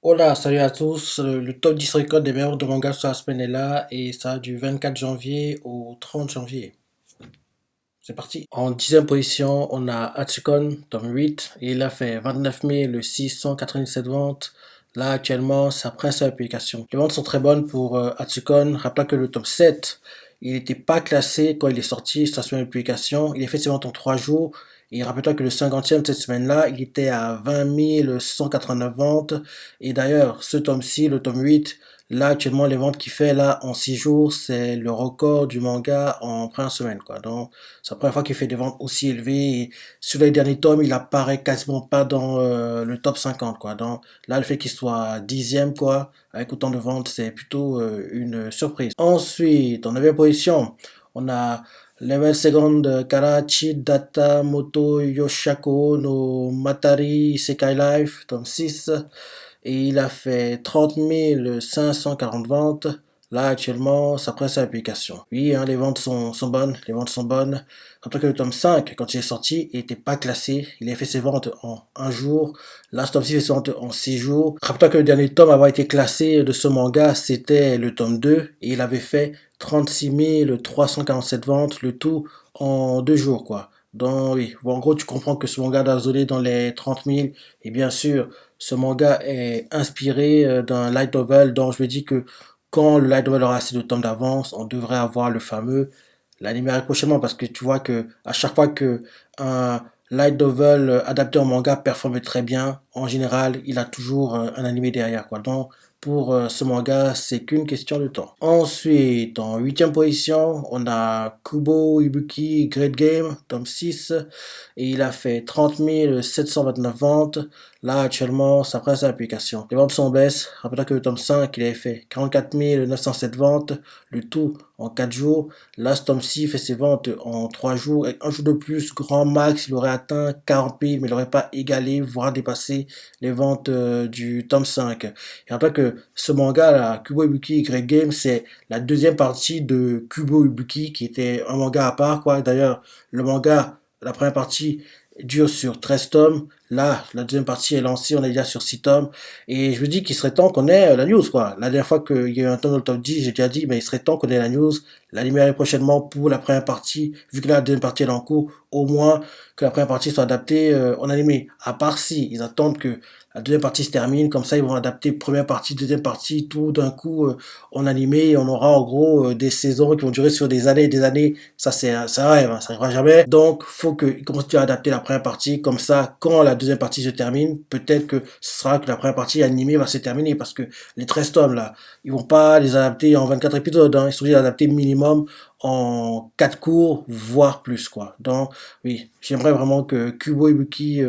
Hola, salut à tous. Le top 10 record des meilleurs de manga sur la semaine est là et ça du 24 janvier au 30 janvier. C'est parti. En 10e position, on a Hatsukon, tome 8, et il a fait 29 697 ventes. Là, actuellement, sa principale publication. Les ventes sont très bonnes pour Hatsukon. Rappelons que le tome 7, il n'était pas classé quand il est sorti, sa semaine de publication. Il a fait ses ventes en 3 jours. Et rappelle-toi que le 50e de cette semaine-là, il était à 20 189 ventes. Et d'ailleurs, ce tome-ci, le tome 8, là, actuellement, les ventes qu'il fait là en 6 jours, c'est le record du manga en première semaine, quoi. Donc, c'est la première fois qu'il fait des ventes aussi élevées. Et sur les derniers tomes, il apparaît quasiment pas dans le top 50, quoi. Donc, là, le fait qu'il soit 10e, quoi, avec autant de ventes, c'est plutôt une surprise. Ensuite, en 9e position, on a Level Second Karachi Data Moto Yoshako no Matari Isekai Life, tome 6. Et il a fait 30 540 ventes. Là, actuellement, ça presse sa publication. Oui, hein, les ventes sont bonnes. Les ventes sont bonnes. Rappelez que le tome 5, quand il est sorti, il n'était pas classé. Il a fait ses ventes en un jour. Là, ce tome 6 fait ses ventes en 6 jours. Rappelez que le dernier tome à avoir été classé de ce manga, c'était le tome 2. Et il avait fait 36 347 ventes, le tout en 2 jours, quoi. Donc, oui, bon, en gros, tu comprends que ce manga doit zoler dans les 30 000. Et bien sûr, ce manga est inspiré d'un light novel, donc je me dis que quand le light novel aura assez de temps d'avance, on devrait avoir le fameux l'anime arrive prochainement, parce que tu vois que à chaque fois que un light novel adapté en manga performe très bien, en général, il a toujours un animé derrière, quoi. Donc pour ce manga, c'est qu'une question de temps. Ensuite, en 8e position, on a Kubo Ibuki Great Game, tome 6, et il a fait 30 729 ventes. Là, actuellement, ça presse l'application. Les ventes sont en baisse. Rappelez que le tome 5, il avait fait 44 907 ventes, le tout en 4 jours. Là, ce tome 6 fait ses ventes en 3 jours. Et un jour de plus, grand max, il aurait atteint 40 000, mais il n'aurait pas égalé, voire dépassé les ventes du tome 5. Et rappelez que ce manga, là, Kubo Ibuki Great Game, c'est la deuxième partie de Kubo Ibuki, qui était un manga à part, quoi. D'ailleurs, le manga, la première partie dure sur 13 tomes. Là, la deuxième partie est lancée, on est déjà sur 6 tomes. Et je me dis qu'il serait temps qu'on ait la news, quoi. La dernière fois qu'il y a eu un tome dans le top 10, j'ai déjà dit, mais il serait temps qu'on ait la news. L'anime arrive prochainement pour la première partie, vu que là, la deuxième partie est en cours, au moins que la première partie soit adaptée en animé. À part si ils attendent que la deuxième partie se termine, comme ça ils vont adapter première partie, deuxième partie, tout d'un coup en animé, et on aura en gros des saisons qui vont durer sur des années et des années. Ça c'est un rêve, hein, ça n'arrivera jamais. Donc faut qu'ils commencent à adapter la première partie, comme ça quand la deuxième partie se termine, peut-être que ce sera que la première partie animée va se terminer, parce que les 13 tomes là, ils vont pas les adapter en 24 épisodes, hein, ils sont obligés d'adapter minimum en 4 cours, voire plus, quoi. Donc, oui, j'aimerais vraiment que Kubo Ibuki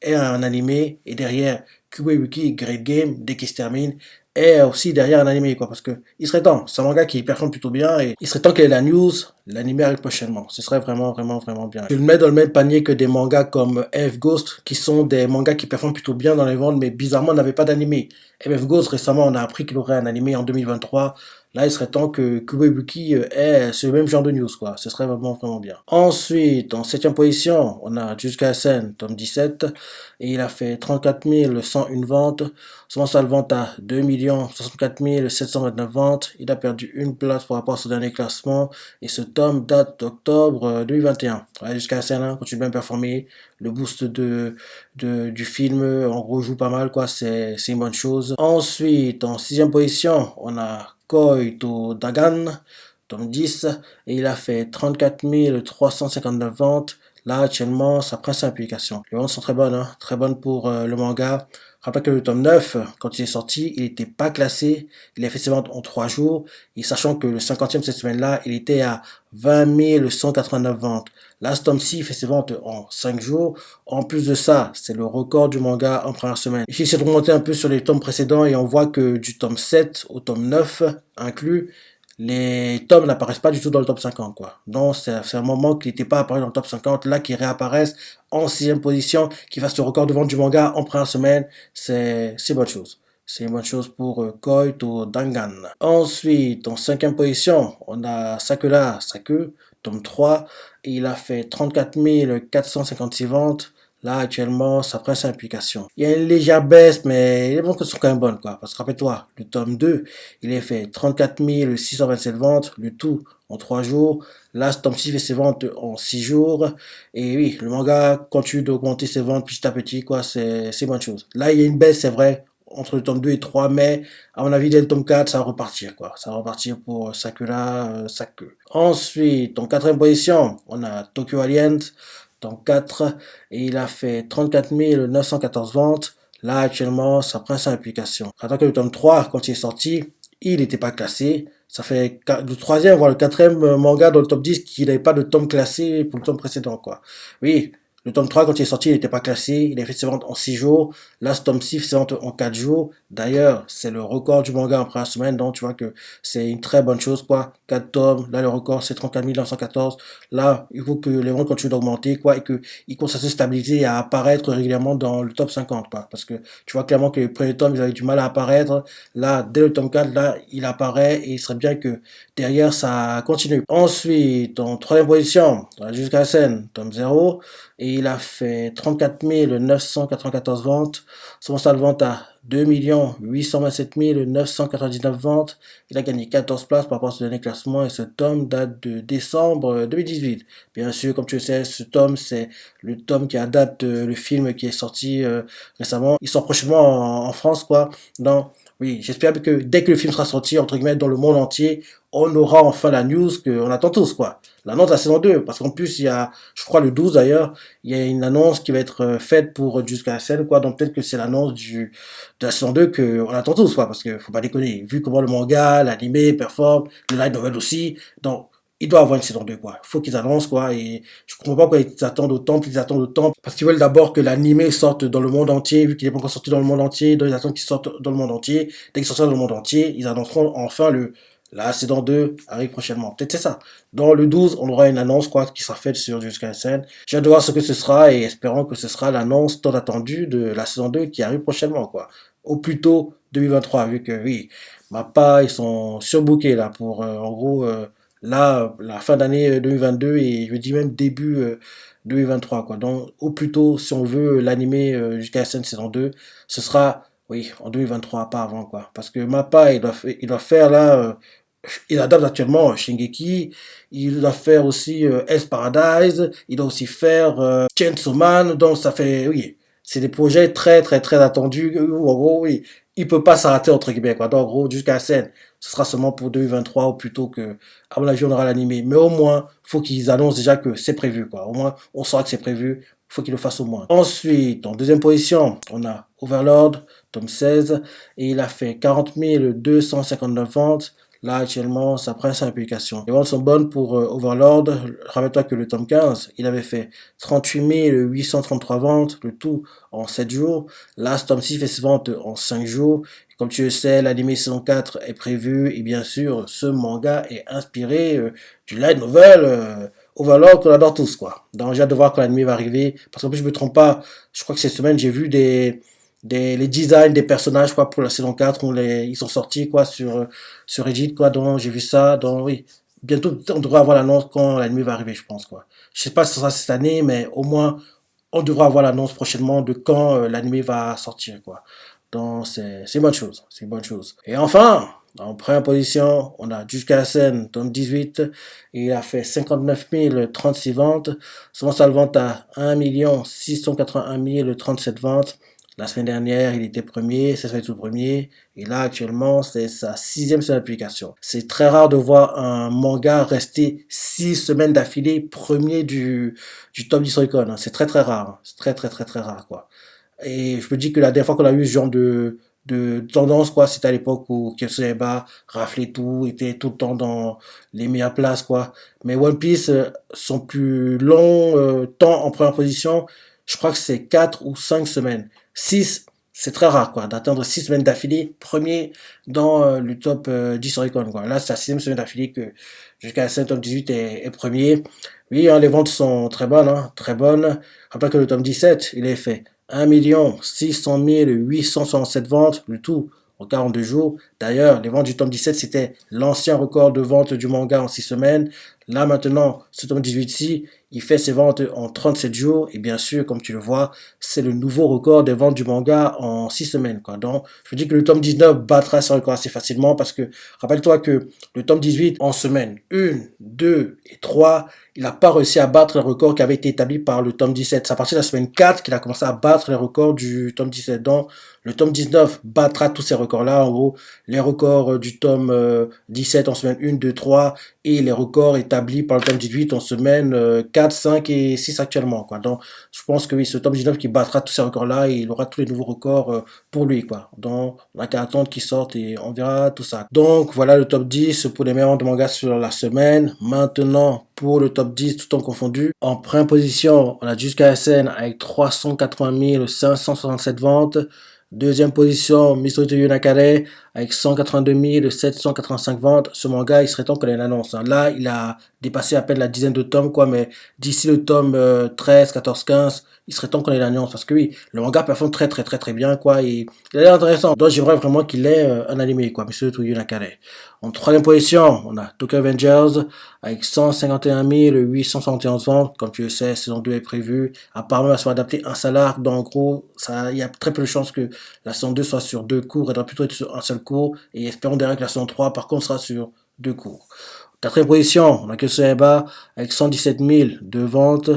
ait un animé, et derrière Kubo Ibuki Great Game, dès qu'il se termine, ait aussi derrière un animé, quoi. Parce que il serait temps, c'est un manga qui performe plutôt bien, et il serait temps qu'il y ait la news, l'animé arrive prochainement. Ce serait vraiment, vraiment, vraiment bien. Je le mets dans le même panier que des mangas comme MF Ghost, qui sont des mangas qui performent plutôt bien dans les ventes, mais bizarrement n'avaient pas d'animé. MF Ghost, récemment, on a appris qu'il aurait un animé en 2023. Là, il serait temps que Kubo Ibuki ait ce même genre de news, quoi. Ce serait vraiment, vraiment bien. Ensuite, en 7e position, on a Jujutsu Kaisen, tome 17, et il a fait 34 101 ventes. Son mensuel vente à 2 64 729 ventes. Il a perdu une place par rapport à son dernier classement, et ce tome date d'octobre 2021. Ouais, Jujutsu Kaisen, hein, continue bien performer. Le boost du film, en gros, joue pas mal, quoi. C'est une bonne chose. Ensuite, en 6e position, on a Koi to Dagan, tome 10, et il a fait 34 359 ventes. Là, actuellement, sa principale application. Les ventes sont très bonnes, hein, très bonnes pour le manga. Rappelle que le tome 9, quand il est sorti, il n'était pas classé. Il a fait ses ventes en 3 jours. Et sachant que le 50e cette semaine-là, il était à 20 189 ventes. Là, ce tome-ci fait ses ventes en 5 jours. En plus de ça, c'est le record du manga en première semaine. J'ai essayé de remonter un peu sur les tomes précédents, et on voit que du tome 7 au tome 9 inclus, les tomes n'apparaissent pas du tout dans le top 50, quoi. Donc, c'est un moment qu'il n'était pas apparu dans le top 50, là, qui réapparaissent en 6e position, qui fassent le record de vente du manga en première semaine. C'est bonne chose. C'est une bonne chose pour Koi to Dangan. Ensuite, en 5e position, on a Sakura Saku, tome 3, et il a fait 34 456 ventes. Là, actuellement, ça prend sa application. Il y a une légère baisse, mais les ventes sont quand même bonnes, quoi. Parce que rappelle-toi, le tome 2, il est fait 34 627 ventes, le tout en 3 jours. Là, ce tome 6 fait ses ventes en 6 jours. Et oui, le manga continue d'augmenter ses ventes petit à petit, quoi. C'est bonne chose. Là, il y a une baisse, c'est vrai, entre le tome 2 et 3, mais à mon avis, dès le tome 4, ça va repartir, quoi. Ça va repartir pour Sakura Sake. Ensuite, en quatrième position, on a Tokyo Aliens, tome 4, et il a fait 34 914 ventes. Là, actuellement, ça prend sa application. Attends que le tome 3, quand il est sorti, il n'était pas classé. Ça fait le troisième, voire le quatrième manga dans le top 10 qui n'avait pas de tome classé pour le tome précédent, quoi. Oui, le tome 3, quand il est sorti, il n'était pas classé. Il a fait ses ventes en 6 jours. Là, ce tome 6 fait ses ventes en 4 jours. D'ailleurs, c'est le record du manga en première semaine. Donc, tu vois que c'est une très bonne chose, quoi. 4 tomes. Là, le record, c'est 34 914. Là, il faut que les ventes continuent d'augmenter, quoi. Et qu'ils commencent à se stabiliser et à apparaître régulièrement dans le top 50, quoi. Parce que tu vois clairement que les premiers tomes, ils avaient du mal à apparaître. Là, dès le tome 4, là, il apparaît. Et il serait bien que derrière, ça continue. Ensuite, en troisième position, jusqu'à scène, tome 0. Et il a fait 34 994 ventes. Son stade de vente à 2 827 999 ventes. Il a gagné 14 places par rapport à ce dernier classement et ce tome date de décembre 2018. Bien sûr, comme tu le sais, ce tome, c'est le tome qui adapte le film qui est sorti récemment. Il sort prochainement en France, quoi. Donc, oui, j'espère que dès que le film sera sorti, entre guillemets, dans le monde entier, on aura enfin la news qu'on attend tous, quoi. L'annonce de la saison 2, parce qu'en plus, il y a, je crois, le 12 d'ailleurs, il y a une annonce qui va être faite pour jusqu'à la scène, quoi. Donc peut-être que c'est l'annonce de la saison 2 qu'on attend tous, quoi, parce que faut pas déconner. Vu comment le manga, l'anime performe, le light novel aussi, donc il doit avoir une saison 2, quoi. Faut qu'ils annoncent, quoi, et je comprends pas pourquoi ils attendent autant, puis ils attendent autant, parce qu'ils veulent d'abord que l'anime sorte dans le monde entier, vu qu'il est pas encore sorti dans le monde entier, donc ils attendent qu'il sorte dans le monde entier. Dès qu'il sortira dans le monde entier, ils annonceront enfin la saison 2 arrive prochainement. Peut-être c'est ça. Dans le 12, on aura une annonce, quoi, qui sera faite sur Jusqu'à la scène. J'ai hâte de voir ce que ce sera et espérons que ce sera l'annonce tant attendue de la saison 2 qui arrive prochainement, quoi. Au plus tôt 2023, vu que, oui, Mappa, ils sont surbookés, là, pour, en gros, là, la fin d'année 2022 et je dis même début 2023, quoi. Donc, au plus tôt, si on veut l'animer Jusqu'à la scène saison 2, ce sera, oui, en 2023, pas avant, quoi. Parce que Mappa, il doit faire, là, il adapte actuellement Shingeki, il doit faire aussi Hell's Paradise, il doit aussi faire Chainsaw Man, donc ça fait, oui, c'est des projets très très très attendus, où en gros, oui, il peut pas s'arrêter entre guillemets, quoi. Donc en gros, jusqu'à la scène, ce sera seulement pour 2023 ou plutôt que, à mon avis, on aura l'animé. Mais au moins, faut qu'ils annoncent déjà que c'est prévu, quoi. Au moins, on saura que c'est prévu, faut qu'ils le fassent au moins. Ensuite, en deuxième position, on a Overlord, tome 16, et il a fait 40 259 ventes. Là, actuellement, ça prend sa application. Les ventes sont bonnes pour Overlord. Rappelle-toi que le tome 15, il avait fait 38 833 ventes, le tout en 7 jours. Là, ce tome 6 fait ses ventes en 5 jours. Comme tu le sais, l'anime saison 4 est prévu. Et bien sûr, ce manga est inspiré du light novel Overlord qu'on adore tous, quoi. Donc, j'ai hâte de voir quand l'anime va arriver. Parce qu'en plus, je me trompe pas, je crois que cette semaine, j'ai vu les designs des personnages, quoi, pour la saison 4 où ils sont sortis, quoi, sur Reddit, quoi. Donc, j'ai vu ça. Donc, oui. Bientôt, on devrait avoir l'annonce quand l'anime va arriver, je pense, quoi. Je sais pas si ce sera cette année, mais au moins, on devra avoir l'annonce prochainement de quand l'anime va sortir, quoi. Donc, c'est une bonne chose. C'est une bonne chose. Et enfin, en première position, on a Jujutsu Kaisen, tome 18. Et il a fait 59 036 ventes. Son salle vente à 1 681 037 ventes. La semaine dernière, il était premier, cette semaine tout premier. Et là, actuellement, c'est sa 6e semaine d'application. C'est très rare de voir un manga rester 6 semaines d'affilée premier du top 10 Oricon, hein. C'est très très rare, hein. C'est très très très très rare, quoi. Et je me dis que la dernière fois qu'on a eu ce genre de tendance, quoi, c'était à l'époque où Kimetsu no Yaiba raflait tout, était tout le temps dans les meilleures places, quoi. Mais One Piece, son plus long temps en première position, je crois que c'est 4 ou 5 semaines. 6, c'est très rare, quoi, d'atteindre 6 semaines d'affilée, premier dans le top 10 Oricon, quoi. Là, c'est la 6e semaine d'affilée que jusqu'à la 5 top 18 est premier. Oui, hein, les ventes sont très bonnes, hein, très bonnes. Rappelez que le tome 17, il est fait 1 600 867 ventes, le tout en 42 jours. D'ailleurs, les ventes du tome 17, c'était l'ancien record de vente du manga en 6 semaines. Là, maintenant, ce tome 18-ci, il fait ses ventes en 37 jours. Et bien sûr, comme tu le vois, c'est le nouveau record des ventes du manga en 6 semaines, quoi. Donc, je dis que le tome 19 battra ce record assez facilement parce que, rappelle-toi que le tome 18, en semaine 1, 2 et 3, il n'a pas réussi à battre le record qui avait été établi par le tome 17. C'est à partir de la semaine 4 qu'il a commencé à battre les records du tome 17. Donc, le tome 19 battra tous ces records-là. En gros, les records du tome 17 en semaine 1, 2, 3 et les records établis par le tome 18 en semaine 4, 5 et 6 actuellement, quoi. Donc, je pense que oui, ce tome 19 qui battra tous ces records-là et il aura tous les nouveaux records pour lui, quoi. Donc, on n'a qu'à attendre qu'il sorte et on verra tout ça. Donc, voilà le top 10 pour les meilleurs de manga sur la semaine. Maintenant, pour le top 10, tout en confondu. En première position, on a Jujutsu SN avec 380 567 ventes. Deuxième position, Mystery to Yonakare avec 182 785 ventes. Ce manga, il serait temps qu'on ait une annonce. Là, il a dépassé à peine la dizaine de tomes, quoi, mais d'ici le tome 13, 14, 15, il serait temps qu'on ait une annonce. Parce que oui, le manga performe très bien, quoi, et il a l'air intéressant. Donc, j'aimerais vraiment qu'il ait un animé, quoi, Mystery to Yonakare. En troisième position, on a Tokyo Avengers avec 151 871 ventes. Comme tu le sais, saison 2 est prévue. Apparemment, elle sera adaptée un seul arc. Donc, en gros, il y a très peu de chances que la saison 2 soit sur 2 cours. Elle doit plutôt être sur un seul cours. Et espérons derrière que la saison 3, par contre, sera sur 2 cours. Quatrième position, on a Kyosueba avec 117 000 de ventes.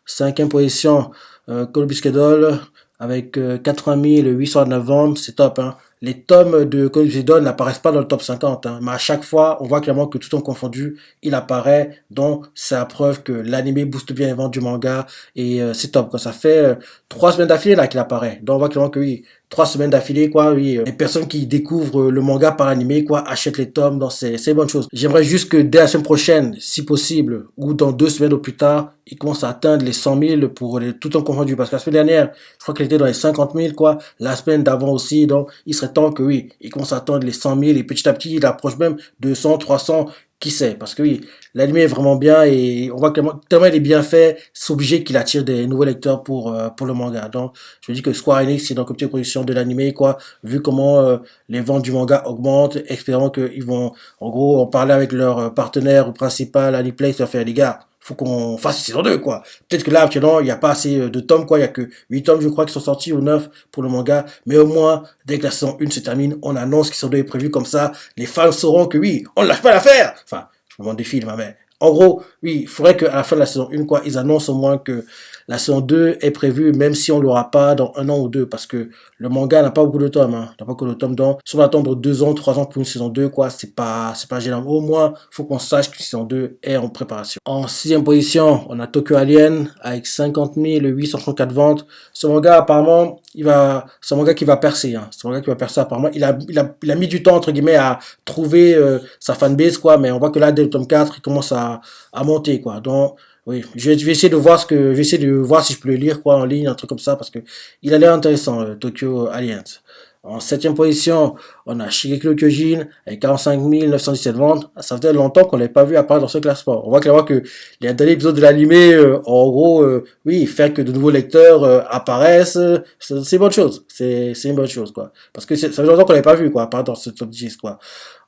Cinquième position, Call avec 80 809 ventes. C'est top, hein. Les tomes de Call n'apparaissent pas dans le top 50, hein, mais à chaque fois, on voit clairement que tout en confondu, il apparaît. Donc, c'est la preuve que l'anime booste bien les ventes du manga et c'est top. Quand ça fait 3 semaines d'affilée là qu'il apparaît, donc on voit clairement que oui, 3 semaines d'affilée, quoi, oui, les personnes qui découvrent le manga par animé, quoi, achètent les tomes, donc c'est une bonne chose. J'aimerais juste que dès la semaine prochaine, si possible, ou dans 2 semaines au plus tard, ils commencent à atteindre les 100 000 pour les tout en confondu. Parce que la semaine dernière, je crois qu'il était dans les 50 000, quoi. La semaine d'avant aussi, donc il serait temps que oui, ils commencent à atteindre les 100 000 et petit à petit, il approche même 200, 300, qui sait. Parce que oui, l'anime est vraiment bien et on voit que tellement il est bien fait, c'est obligé qu'il attire des nouveaux lecteurs pour le manga. Donc, je me dis que Square Enix, c'est dans le comité de production de l'anime, quoi. Vu comment les ventes du manga augmentent, espérons qu'ils vont, en gros, en parler avec leur partenaire principal, Aniplex, leur faire, les gars, faut qu'on fasse une saison 2, quoi. Peut-être que là, actuellement, il n'y a pas assez de tomes, quoi. Il n'y a que 8 tomes, je crois, qui sont sortis, ou 9 pour le manga. Mais au moins, dès que la saison 1 se termine, on annonce que saison 2 est prévue comme ça. Les fans sauront que oui, on ne lâche pas l'affaire. Enfin, je me demande des films, mais en gros, oui, il faudrait qu'à la fin de la saison 1, quoi, ils annoncent au moins que la saison 2 est prévue, même si on l'aura pas dans 1 an ou 2, parce que le manga n'a pas beaucoup de tomes, hein. N'a pas beaucoup de tomes, donc, si on va attendre 2 ans, 3 ans pour une saison 2, quoi, c'est pas gênant. Au moins, faut qu'on sache que la saison 2 est en préparation. En sixième position, on a Tokyo Alien, avec 50 834 ventes. Ce manga, apparemment, c'est un manga qui va percer, hein. C'est un manga qui va percer, apparemment. Il a mis du temps, entre guillemets, à trouver sa fanbase, quoi, mais on voit que là, dès le tome 4, il commence à monter, quoi. Donc, oui, je vais essayer de voir je vais essayer de voir si je peux le lire, quoi, en ligne, un truc comme ça, parce que il a l'air intéressant, Tokyo Alliance. En septième position, on a Shingeki no Kyojin avec 45 917 ventes. Ça faisait longtemps qu'on l'avait pas vu apparaître dans ce classement. On voit clairement que les derniers épisodes de l'animé, en gros, oui, faire que de nouveaux lecteurs apparaissent, c'est une bonne chose. C'est une bonne chose, quoi. Parce que ça fait longtemps qu'on l'avait pas vu, quoi, apparaître dans ce top 10, quoi.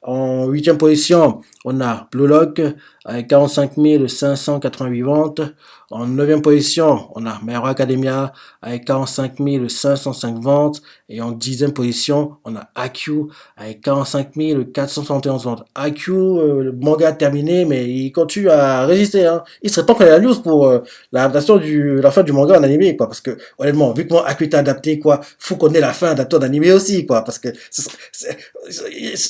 En huitième position, on a Blue Lock avec 45 588 ventes. En neuvième position, on a My Hero Academia avec 45 505 ventes. Et en dixième position, on a AQ avec 45 471 ventes. AQ, le manga terminé, mais il continue à résister, hein. Il serait temps qu'on ait la news pour l'adaptation la fin du manga en animé, quoi. Parce que, honnêtement, vu que mon AQ est adapté, quoi, faut qu'on ait la fin d'adaptation d'animé aussi, quoi. Parce que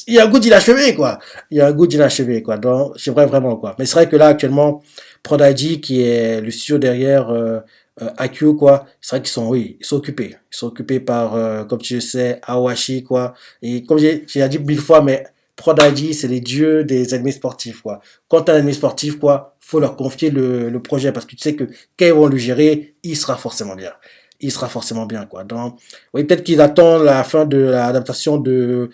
il y a un goût d'inachevé, quoi. Il y a un goût d'inachevé, quoi. Donc, j'aimerais vraiment, quoi. Mais c'est vrai que là, actuellement, Prodigy, qui est le studio derrière AQ, quoi, c'est vrai qu'ils sont, oui, ils sont occupés. Ils sont occupés par, comme tu le sais, Awashi, quoi. Et comme j'ai dit 1000 fois, mais Prodigy, c'est les dieux des animés sportifs, quoi. Quand t'as un animé sportif, quoi, faut leur confier le projet, parce que tu sais que quand ils vont le gérer, il sera forcément bien. Il sera forcément bien, quoi. Donc, oui, peut-être qu'ils attendent la fin de l'adaptation de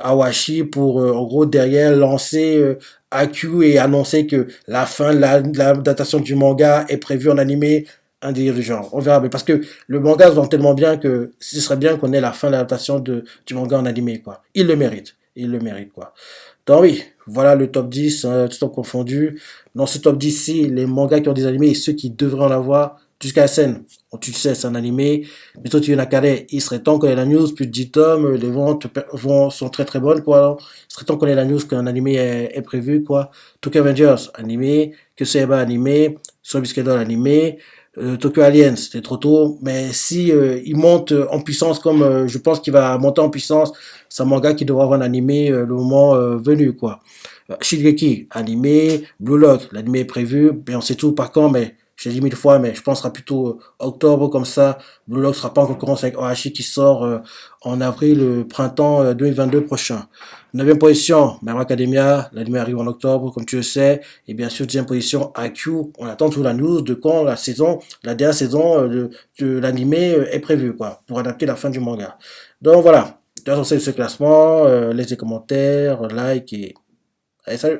Awashi pour, en gros, derrière, lancer AQ et annoncer que la fin de l'adaptation du manga est prévue en animé, un délire du genre. On verra, mais parce que le manga se vend tellement bien que ce serait bien qu'on ait la fin de l'adaptation du manga en animé, quoi. Il le mérite. Il le mérite, quoi. Donc oui, Voilà le top 10, tout temps confondu. Dans ce top 10-ci, les mangas qui ont des animés et ceux qui devraient en avoir, jusqu'à la scène. Bon, tu le sais, c'est un animé. Mais toi, tu viens à Calais. Il serait temps qu'on ait la news, plus de 10 tomes. Les ventes sont très très bonnes, quoi. Il serait temps qu'on ait la news qu'un animé est prévu, quoi. Tokyo Avengers, animé. Que Seba, animé. Soul Biscuit Doll, animé. Tokyo Aliens, c'était trop tôt. Mais si il monte en puissance comme je pense qu'il va monter en puissance, c'est un manga qui devra avoir un animé le moment venu, quoi. Shingeki, animé. Blue Lock, l'animé est prévu. Mais on sait tout par quand, mais je l'ai dit 1000 fois, mais je pense que ce sera plutôt octobre comme ça. Blue Lock sera pas en concurrence avec Ohashi qui sort en avril, printemps 2022 prochain. 9e position, My Hero Academia, l'anime arrive en octobre, comme tu le sais. Et bien sûr, 10e position, IQ. On attend toujours la news de quand la dernière saison de l'anime est prévue, quoi, pour adapter la fin du manga. Donc voilà. Tu as ce classement, laisse des commentaires, like et... Allez, salut!